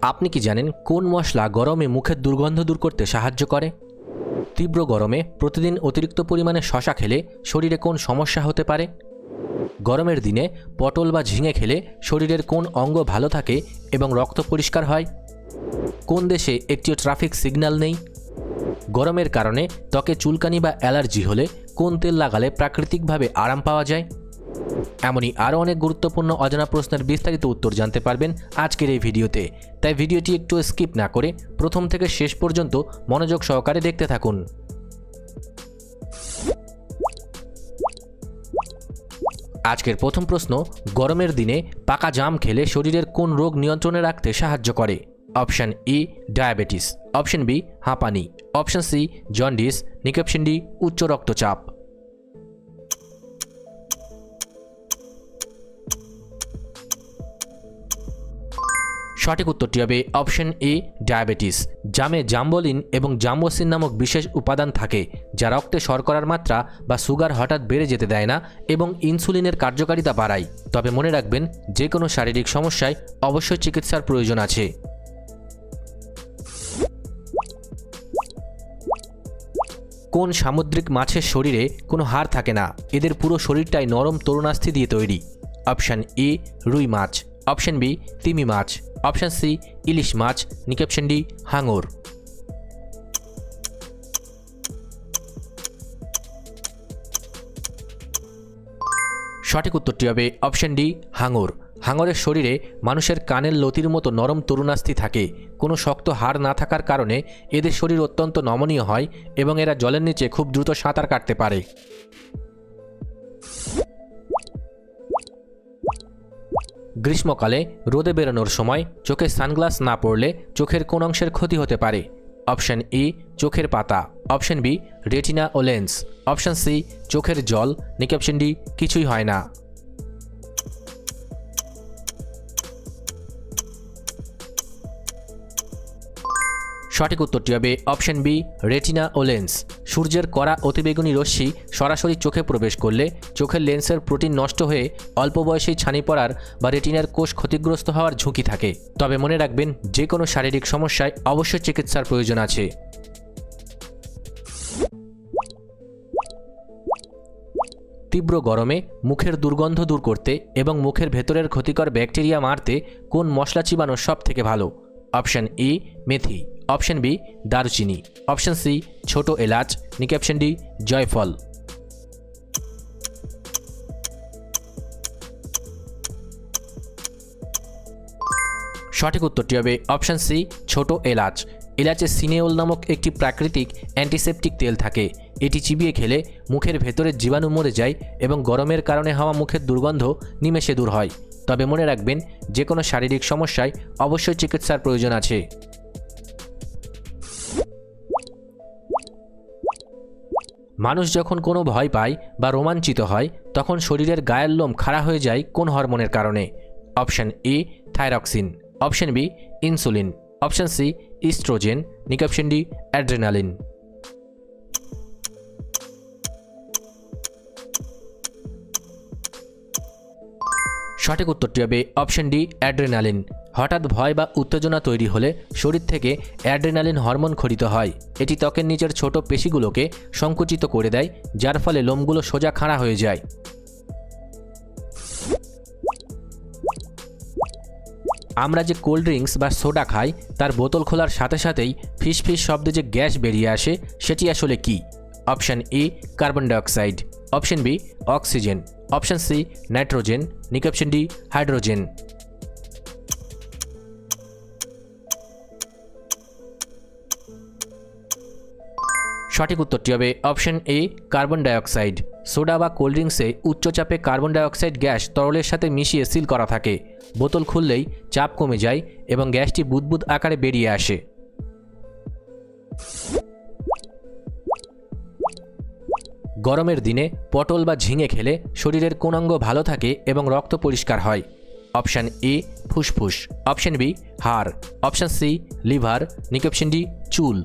আপনি কি জানেন কোন মশলা গরমে মুখের দুর্গন্ধ দূর করতে সাহায্য করে? তীব্র গরমে প্রতিদিন অতিরিক্ত পরিমাণে শশা খেলে শরীরে কোন সমস্যা হতে পারে? গরমের দিনে পটল বা ঝিঙে খেলে শরীরের কোন অঙ্গ ভালো থাকে এবং রক্ত পরিষ্কার হয়? কোন দেশে একটিও ট্রাফিক সিগন্যাল নেই? গরমের কারণে ত্বকে চুলকানি বা অ্যালার্জি হলে কোন তেল লাগালে প্রাকৃতিকভাবে আরাম পাওয়া যায়? এমনই আরও অনেক গুরুত্বপূর্ণ অজানা প্রশ্নের বিস্তারিত উত্তর জানতে পারবেন আজকের এই ভিডিওতে। তাই ভিডিওটি একটু স্কিপ না করে প্রথম থেকে শেষ পর্যন্ত মনোযোগ সহকারে দেখতে থাকুন। আজকের প্রথম প্রশ্ন, গরমের দিনে পাকা জাম খেলে শরীরের কোন রোগ নিয়ন্ত্রণে রাখতে সাহায্য করে? Option E diabetes, option B হাঁপানি, option C jaundice, option D উচ্চ রক্তচাপ। সঠিক উত্তরটি হবে অপশন এ ডায়াবেটিস। জামে জাম্বলিন এবং জাম্বোসিন নামক বিশেষ উপাদান থাকে যা রক্তে শর্করার মাত্রা বা সুগার হঠাৎ বেড়ে যেতে দেয় না এবং ইনসুলিনের কার্যকারিতা বাড়ায়। তবে মনে রাখবেন, যে কোনো শারীরিক সমস্যায় অবশ্যই চিকিৎসার প্রয়োজন আছে। কোন সামুদ্রিক মাছের শরীরে কোনো হাড় থাকে না? এদের পুরো শরীরটাই নরম তরুণাস্থি দিয়ে তৈরি। অপশন এ রুই মাছ, অপশন বি তিমি মাছ, অপশন সি ইলিশ মাছ, অপশন ডি হাঙর। সঠিক উত্তরটি হবে অপশন ডি হাঙর। হাঙরের শরীরে মানুষের কানের লতির মতো নরম তরুণাস্থি থাকে। কোনো শক্ত হাড় না থাকার কারণে এদের শরীর অত্যন্ত নমনীয় হয় এবং এরা জলের নিচে খুব দ্রুত সাঁতার কাটতে পারে। গ্রীষ্মকালে রোদে বেরোনোর সময় চোখে সানগ্লাস না পরলে চোখের কোন অংশের ক্ষতি হতে পারে? অপশন ই চোখের পাতা, অপশন বি রেটিনা ও লেন্স, অপশন সি চোখের জল, অপশন ডি কিছুই হয় না। সঠিক উত্তরটি হবে অপশন বি রেটিনা ও লেন্স। সূর্যের কড়া অতিবেগুনি রশ্মি সরাসরি চোখে প্রবেশ করলে চোখের লেন্সের প্রোটিন নষ্ট হয়ে অল্প বয়সেই ছানি পড়ার বা রেটিনার কোষ ক্ষতিগ্রস্ত হওয়ার ঝুঁকি থাকে। তবে মনে রাখবেন, যে কোনো শারীরিক সমস্যায় অবশ্যই চিকিৎসার প্রয়োজন আছে। তীব্র গরমে মুখের দুর্গন্ধ দূর করতে এবং মুখের ভেতরের ক্ষতিকর ব্যাকটেরিয়া মারতে কোন মশলা চিবানো সব থেকে ভালো? অপশন এ মেথি, অপশন বি দারুচিনি, অপশন সি ছোট এলাচ, অপশন ডি জয়ফল। সঠিক উত্তরটি হবে অপশন সি ছোট এলাচ। এলাচে সিনেওল নামক একটি প্রাকৃতিক অ্যান্টিসেপটিক তেল থাকে। এটি চিবিয়ে খেলে মুখের ভেতরের জীবাণু মরে যায় এবং গরমের কারণে হওয়া মুখের দুর্গন্ধ নিমেষে দূর হয়। তবে মনে রাখবেন, যে কোনো শারীরিক সমস্যায় অবশ্যই চিকিৎসার প্রয়োজন আছে। মানুষ যখন কোনো ভয় পায় বা রোমাঞ্চিত হয় তখন শরীরের গায়ের লোম খাড়া হয়ে যায় কোন হরমোনের কারণে? Option A thyroxine, option B insulin, option C oestrogen, option D adrenaline. সঠিক উত্তরটি হবে অপশন ডি অ্যাড্রেনালিন। হঠাৎ ভয় বা উত্তেজনা তৈরি হলে শরীর থেকে অ্যাড্রেনালিন হরমোন ক্ষরিত হয়। এটি ত্বকের নিচের ছোট পেশিগুলোকে সংকুচিত করে দেয়, যার ফলে লোমগুলো সোজা খাড়া হয়ে যায়। আমরা যে কোল্ড ড্রিঙ্কস বা সোডা খাই তার বোতল খোলার সাথে সাথেই ফিস ফিস শব্দে যে গ্যাস বেরিয়ে আসে সেটি আসলে কি? Option A carbon dioxide, option B oxygen, option C nitrogen, option D hydrogen. সঠিক উত্তরটি হবে option A carbon dioxide. Soda বা কোল্ড ড্রিঙ্কসে উচ্চচাপে কার্বন ডাইঅক্সাইড গ্যাস তরলের সাথে মিশিয়ে সিল করা থাকে। বোতল খুললেই চাপ কমে যায় এবং গ্যাসটি বুদবুদ আকারে বেরিয়ে আসে। গরমের দিনে পটল বা ঝিঙে খেলে শরীরের কোন অঙ্গ ভালো থাকে এবং রক্ত পরিষ্কার হয়? অপশন এ ফুসফুস, অপশন বি হাড়, option C liver, option D চুল।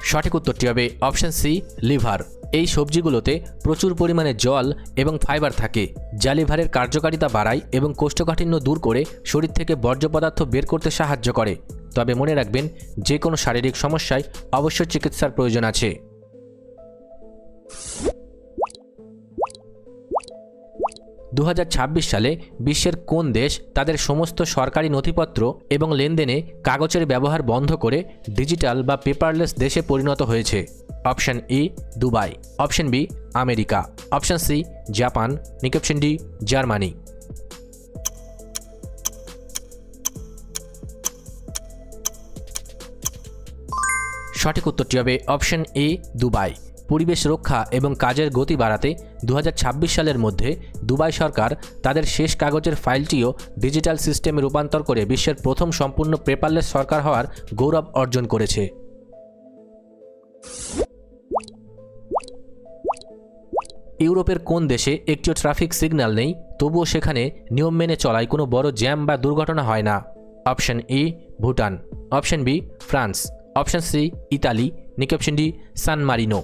সঠিক উত্তরটি হবে অপশন সি, লিভার। এই সবজিগুলোতে প্রচুর পরিমাণে জল এবং ফাইবার থাকে, যা লিভারের কার্যকারিতা বাড়ায় এবং কোষ্ঠকাঠিন্য দূর করে শরীর থেকে বর্জ্য পদার্থ বের করতে সাহায্য করে। তবে মনে রাখবেন, যে কোনো শারীরিক সমস্যায় অবশ্যই চিকিৎসার প্রয়োজন আছে। 2026 সালে বিশ্বের কোন দেশ তাদের সমস্ত সরকারি নথিপত্র এবং লেনদেনে কাগজের ব্যবহার বন্ধ করে ডিজিটাল বা পেপারলেস দেশে পরিণত হয়েছে? Option E, Dubai. Option B, America. Option C, Japan. Option D, Germany. সঠিক উত্তরটি হবে অপশন এ, দুবাই। পরিবেশ রক্ষা এবং কাজের গতি বাড়াতে 2026 সালের মধ্যে দুবাই সরকার তাদের শেষ কাগজের ফাইলটিও ডিজিটাল সিস্টেমে রূপান্তর করে বিশ্বের প্রথম সম্পূর্ণ পেপারলেস সরকার হওয়ার গৌরব অর্জন করেছে। ইউরোপের কোন দেশে একটিও ট্রাফিক সিগন্যাল নেই, তবুও সেখানে নিয়ম মেনে চলায় কোনো বড় জ্যাম বা দুর্ঘটনা হয় না? Option E, Bhutan. Option B, France. Option C, Italy. Option D, San Marino.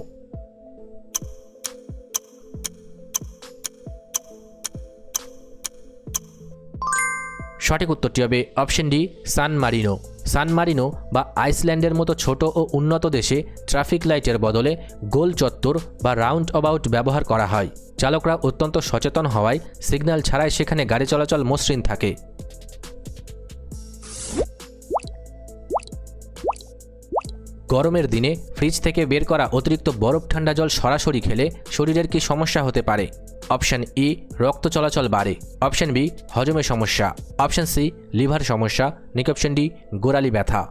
সঠিক উত্তরটি হবে অপশন ডি, সান মারিনো। সান মারিনো বা আইসল্যান্ডের মতো ছোট ও উন্নত দেশে ট্রাফিক লাইটের বদলে গোল চত্বর বা রাউন্ড অ্যাবাউট ব্যবহার করা হয়। চালকরা অত্যন্ত সচেতন হওয়ায় সিগন্যাল ছাড়াই সেখানে গাড়ি চলাচল মসৃণ থাকে। গরমের দিনে ফ্রিজ থেকে বের করা অতিরিক্ত বরফ ঠান্ডা জল সরাসরি খেলে শরীরের কী সমস্যা হতে পারে? অপশন ই, রক্ত চলাচল বাড়ে। অপশন বি, হজমে সমস্যা। অপশন সি, লিভার সমস্যা। অপশন ডি, গোড়ালি ব্যথা।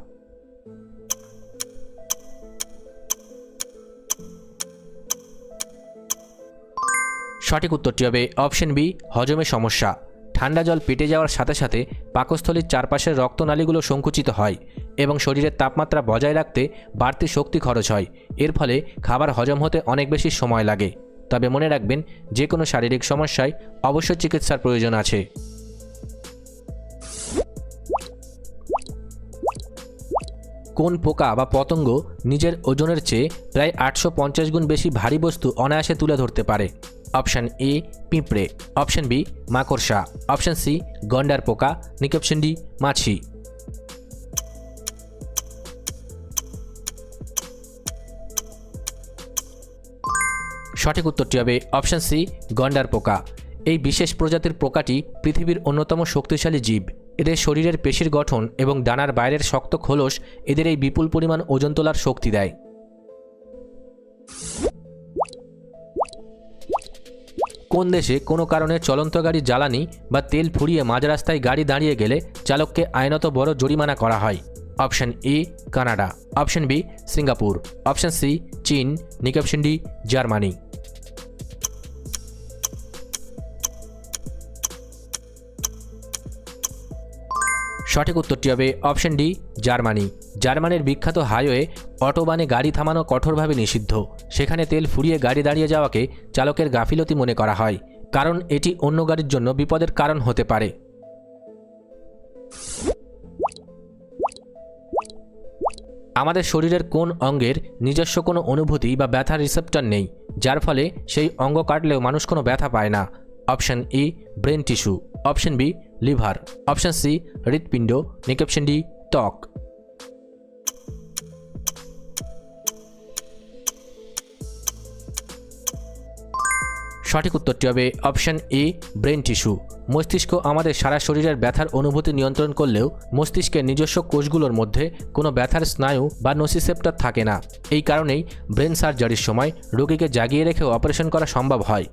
সঠিক উত্তরটি হবে অপশন বি, হজমে সমস্যা। ঠান্ডা জল পেটে যাওয়ার সাথে সাথে পাকস্থলীর চারপাশের রক্তনালীগুলো সংকুচিত হয় এবং শরীরের তাপমাত্রা বজায় রাখতে বাড়তি শক্তি খরচ হয়। এর ফলে খাবার হজম হতে অনেক বেশি সময় লাগে। তবে মনে রাখবেন, যে কোনো শারীরিক সমস্যায় অবশ্যই চিকিৎসার প্রয়োজন আছে। কোন পোকা বা পতঙ্গ নিজের ওজনের চেয়ে প্রায় 850 গুণ বেশি ভারী বস্তু অনায়াসে তুলে ধরতে পারে? অপশন এ, পিঁপড়ে। অপশন বি, মাকড়সা। অপশন সি, গন্ডার পোকা। অপশন ডি, মাছি। সঠিক উত্তরটি হবে অপশন সি, গন্ডার পোকা। এই বিশেষ প্রজাতির পোকাটি পৃথিবীর অন্যতম শক্তিশালী জীব। এদের শরীরের পেশির গঠন এবং ডানার বাইরের শক্ত খোলস এদের এই বিপুল পরিমাণ ওজন তোলার শক্তি দেয়। কোন দেশে কোনো কারণে চলন্ত গাড়ি জ্বালানি বা তেল ফুরিয়ে মাঝ রাস্তায় গাড়ি দাঁড়িয়ে গেলে চালককে আইনত বড় জরিমানা করা হয়? Option A, Canada. Option B, Singapore. Option C, চীন। Option D, Germany. সঠিক উত্তরটি হবে অপশন ডি, জার্মানি। জার্মানির বিখ্যাত হাইওয়ে অটোবানে গাড়ি থামানো কঠোরভাবে নিষিদ্ধ। সেখানে তেল ফুরিয়ে গাড়ি দাঁড়িয়ে যাওয়াকে চালকের গাফিলতি মনে করা হয়, কারণ এটি অন্য গাড়ির জন্য বিপদের কারণ হতে পারে। আমাদের শরীরের কোন অঙ্গের নিজস্ব কোনো অনুভূতি বা ব্যথার রিসেপ্টর নেই, যার ফলে সেই অঙ্গ কাটলেও মানুষ কোনো ব্যথা পায় না? Option E, brain tissue. Option B, liver. Option C, হৃৎপিণ্ড। অপশন ডি, ত্বক। সঠিক উত্তরটি হবে অপশন এ, ব্রেন টিস্যু। মস্তিষ্ক আমাদের সারা শরীরের ব্যথার অনুভূতি নিয়ন্ত্রণ করলেও মস্তিষ্কের নিজস্ব কোষগুলোর মধ্যে কোনো ব্যথার স্নায়ু বা নসিসেপ্টর থাকে না। এই কারণেই ব্রেন সার্জারির সময় রোগীকে জাগিয়ে রেখেও অপারেশন করা সম্ভব হয়।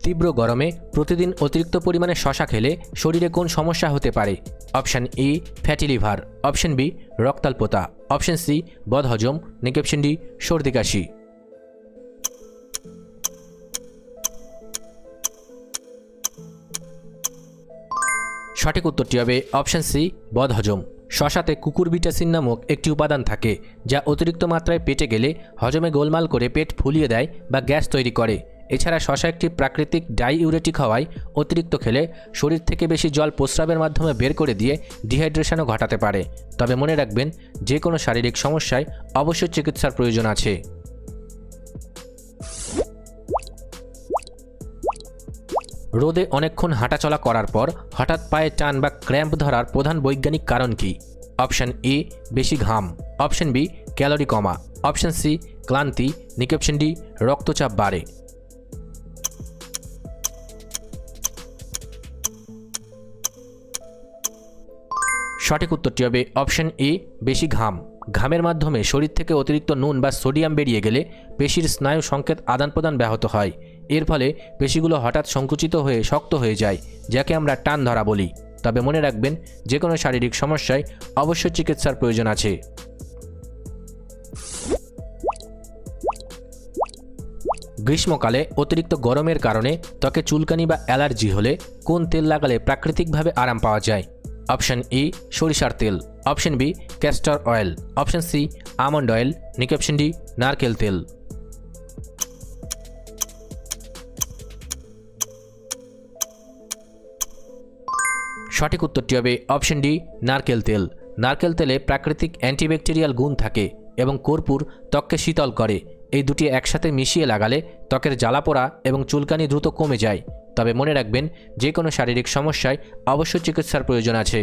তীব্র গরমে প্রতিদিন অতিরিক্ত পরিমাণে শশা খেলে শরীরে কোন সমস্যা হতে পারে? Option A, fatty liver. Option B, রক্তাল্পতা। অপশন সি, বদহজম। অপশন ডি, সর্দি কাশি। সঠিক উত্তরটি হবে অপশন সি, বদহজম। শশাতে কুকুরবিটাসিন নামক একটি উপাদান থাকে, যা অতিরিক্ত মাত্রায় পেটে গেলে হজমে গোলমাল করে পেট ফুলিয়ে দেয় বা গ্যাস তৈরি করে। এছাড়া শসা একটি প্রাকৃতিক ডাইইউরেটিক হওয়ায় অতিরিক্ত খেলে শরীর থেকে বেশি জল প্রস্রাবের মাধ্যমে বের করে দিয়ে ডিহাইড্রেশনও ঘটাতে পারে। তবে মনে রাখবেন, যে কোনো শারীরিক সমস্যায় অবশ্যই চিকিৎসার প্রয়োজন আছে। রোদে অনেকক্ষণ হাঁটাচলা করার পর হঠাৎ পায়ে টান বা ক্র্যাম্প ধরার প্রধান বৈজ্ঞানিক কারণ কি? অপশান এ, বেশি ঘাম। অপশান বি, ক্যালোরি কমা। অপশান সি, ক্লান্তি। অপশান ডি, রক্তচাপ বাড়ে। সঠিক উত্তরটি হবে অপশান এ, বেশি ঘাম। ঘামের মাধ্যমে শরীর থেকে অতিরিক্ত নুন বা সোডিয়াম বেরিয়ে গেলে পেশির স্নায়ু সংকেত আদান প্রদান ব্যাহত হয়। এর ফলে পেশিগুলো হঠাৎ সংকুচিত হয়ে শক্ত হয়ে যায়, যাকে আমরা টান ধরা বলি। তবে মনে রাখবেন, যে কোনো শারীরিক সমস্যায় অবশ্যই চিকিৎসার প্রয়োজন আছে। গ্রীষ্মকালে অতিরিক্ত গরমের কারণে ত্বকে চুলকানি বা অ্যালার্জি হলে কোন তেল লাগালে প্রাকৃতিকভাবে আরাম পাওয়া যায়? অপশান ই, সরিষার তেল। Option B, castor oil. Option C, almond oil. Option D, নারকেল তেল। সঠিক উত্তরটি হবে অপশান ডি, নারকেল তেল। নারকেল তেলে প্রাকৃতিক অ্যান্টিব্যাকটেরিয়াল গুণ থাকে এবং কর্পূর ত্বককে শীতল করে। এই দুটি একসাথে মিশিয়ে লাগালে ত্বকের জ্বালাপোড়া এবং চুলকানি দ্রুত কমে যায়। তবে মনে রাখবেন, যে কোনো শারীরিক সমস্যায় অবশ্যই চিকিৎসার প্রয়োজন আছে।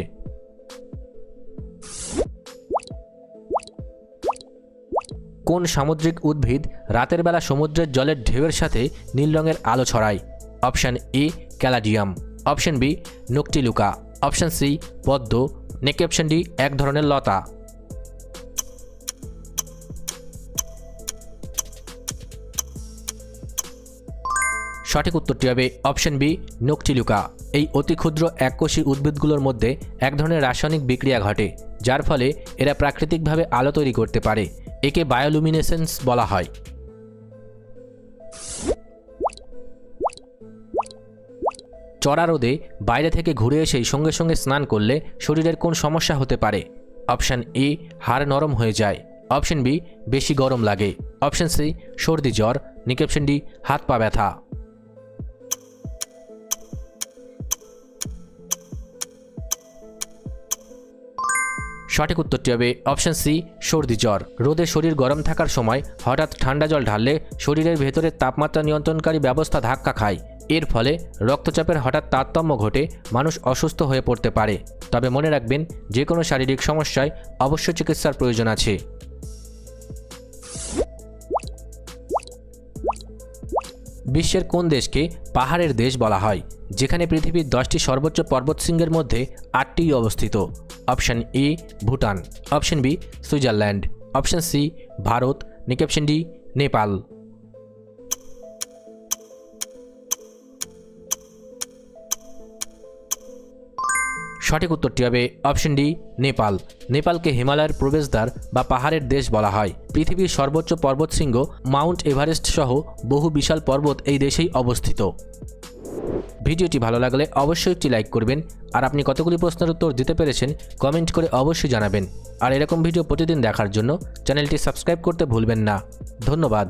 কোন সামুদ্রিক উদ্ভিদ রাতের বেলা সমুদ্রের জলের ঢেউয়ের সাথে নীল রঙের আলো ছড়ায়? Option A, caladium. Option B, noctiluca. Option C, পদ্ম। অপশান ডি, এক ধরনের লতা। সঠিক উত্তরটি হবে অপশান বি, নকটিলুকা। এই অতি ক্ষুদ্র এককোষী উদ্ভিদগুলোর মধ্যে এক ধরনের রাসায়নিক বিক্রিয়া ঘটে, যার ফলে এরা প্রাকৃতিকভাবে আলো তৈরি করতে পারে। একে বায়োলুমিনেসেন্স বলা হয়। চড়া রোদে বাইরে থেকে ঘুরে এসেই সঙ্গে সঙ্গে স্নান করলে শরীরের কোন সমস্যা হতে পারে? অপশান এ, হাড় নরম হয়ে যায়। অপশান বি, বেশি গরম লাগে। অপশান সি, সর্দি জ্বর। অপশান ডি, হাত পা ব্যথা। সঠিক উত্তরটি হবে অপশান সি, সর্দি জ্বর। রোদে শরীর গরম থাকার সময় হঠাৎ ঠান্ডা জল ঢাললে শরীরের ভেতরের তাপমাত্রা নিয়ন্ত্রণকারী ব্যবস্থা ধাক্কা খায়। এর ফলে রক্তচাপের হঠাৎ তারতম্য ঘটে মানুষ অসুস্থ হয়ে পড়তে পারে। তবে মনে রাখবেন, যে কোনো শারীরিক সমস্যায় অবশ্যই চিকিৎসার প্রয়োজন আছে। বিশ্বের কোন দেশকে পাহাড়ের দেশ বলা হয়, যেখানে পৃথিবীর 10টি সর্বোচ্চ পর্বতশৃঙ্গের মধ্যে 8টি অবস্থিত? Option A, Bhutan. Option B, Switzerland. Option C, Bharat. Option D, Nepal. সঠিক উত্তরটি হবে অপশান ডি, নেপাল। নেপালকে হিমালয়ের প্রবেশদ্বার বা পাহাড়ের দেশ বলা হয়। পৃথিবীর সর্বোচ্চ পর্বতশৃঙ্গ মাউন্ট এভারেস্ট সহ বহু বিশাল পর্বত এই দেশেই অবস্থিত। ভিডিওটি ভালো লাগলে অবশ্যই একটি লাইক করবেন। আর আপনি কতগুলি প্রশ্নের উত্তর দিতে পেরেছেন কমেন্ট করে অবশ্যই জানাবেন। আর এরকম ভিডিও প্রতিদিন দেখার জন্য চ্যানেলটি সাবস্ক্রাইব করতে ভুলবেন না। ধন্যবাদ।